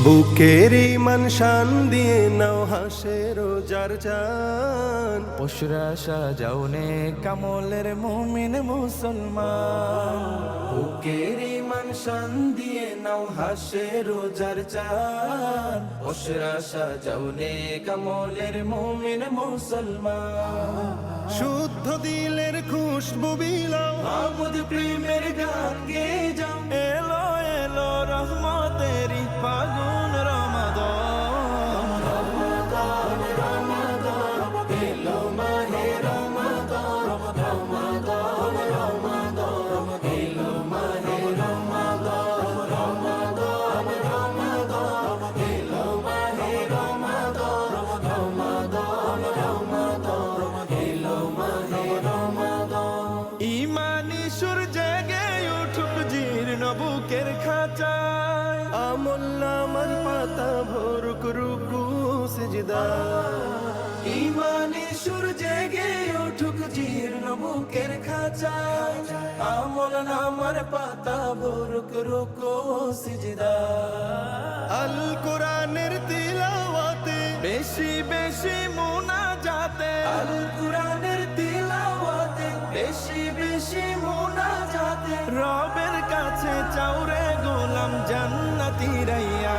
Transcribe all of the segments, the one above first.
বুকের ইমান শান দিয়ে নাও হাসে রোজার চান, পশুরা সাজাওনে কামলের মুমিন মুসলমান। বুকের ইমান শান দিয়ে নাও হাসে রোজার চান, পশুরা সাজাওনে কামলের মুমিন মুসলমান। শুদ্ধ দিলের খুশবু বিলাও, মাহমুদ প্রেমের গান গে যাও। এলো এলো রহমতেরি ফাগুন রমাদান, রমাদান রমাদান এলো মাহে রমাদান, রমাদান রমাদান এলো মাহে রমাদান, রমাদান রমাদান এলো মাহে রমাদান, রমাদান রমাদান এলো মাহে রমাদান। ইমানি সুর জেগে উঠুক জীর্ণ বুকের খাঁচায়। আমল নামার পাতা ভরুক রুকু সিজদা, ইমানি সুর জেগে উঠুক জীর্ণ বুকের খাঁচায়। আমল নামার পাতা ভরুক রুকু সিজদা। আল কোরআনের তিলাওয়াতে বেশি বেশি মুনাজাতে, আল কুরআনের তিলাওয়াতে বেশি বেশি মুনাজাতে। রবের কাছে চাওরে গোলাম জান্নাতি রাইয়া।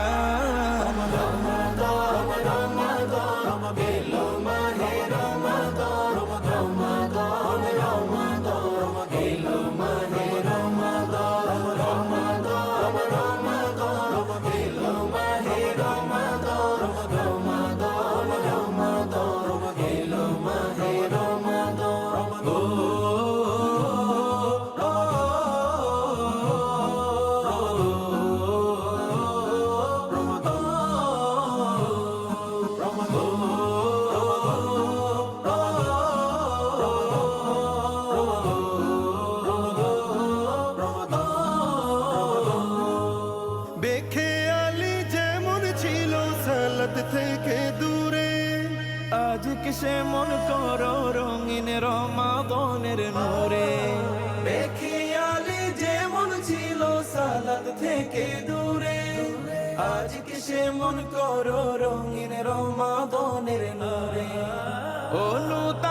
রমাদান রমাদান এলো মাহে রমাদান, রমাদান রমাদান এলো মাহে রমাদান, রমাদান রমাদান এলো মাহে রমাদান, রমাদান রমাদান এলো মাহে রমাদান। ও বেখেয়ালি যেমন ছিল সালাত থেকে দূরে, আজ কিসে মন করো রঙিন রমাদানের নূরে। বেখিয়ালি যেমন ছিল সালাত থেকে দূরে, আজ কিসে মন করো রঙিন রমাদানের নূরে। অনুতা